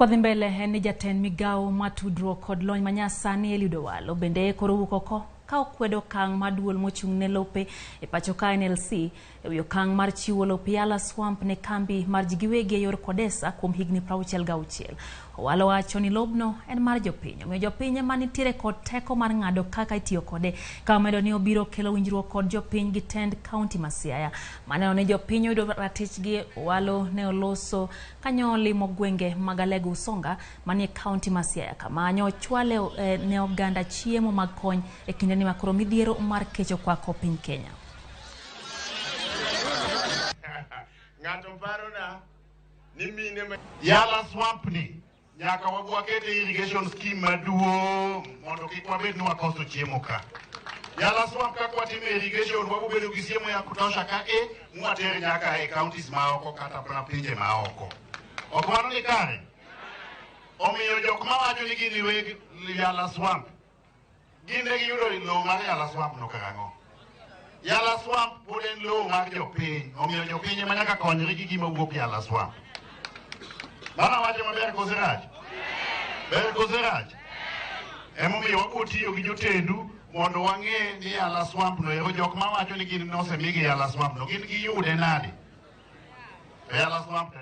Kodhi mbele ni jatend migao matudruok kod lony manyasani Eliud Owalo bende koro wuok oko ka okwedo okang' maduol mochung' ne lope e pacho ka NLC e wi okang' mar chiwo lope Yala Swamp ne kambi mar ji giwegi e yor kodesa kuom higni 66. Owalo wacho ni lobno en mar jopiny, omiyo jopiny ema nitiere kod teko mar ng'ado kaka itiyo kode, ka omedo ni obiro kelo winjruok kod jopiny gi tend kaunti ma Siaya. Maneno ni jopiny oyudo ratichgi. Owalo ne oloso kanyo limo gwenge mag Alego Usonga manie kaunti ma Siaya, kama ochwale ne oganda chiemo mag kony e kinde ni makoro midhiero mar kecho kwako piny Kenya. Ng'ato parona ni mine Yala Swamp ni nyaka wabwakete irrigation scheme maduong' mondo kik wabed ni wakoso chiemo ka. Yala Swamp ka kwatime irrigation wabedo gi chiemo ya kutosha ka mwater nyaka e counties maoko kata pana pinje maoko. Ok mano ni kare. Omiyo jok mawacho ni gini weg Yala Swamp ginde giyudo lowo mar Yala Swamp no karang'o. Yala Swamp pod en lowo mar jopiny, omiyo jopiny ema nyaka konyre gi gima wuok Yala Swamp. Mano wacho maber koso rach? Ber koso rach? Emomiyo wabiro tiyo gi jotendu mondo wang'e ni Yala Swamp no ero jok mawacho ni gin nosemigi Yala Swamp no gin giyude nade? Yala Swamp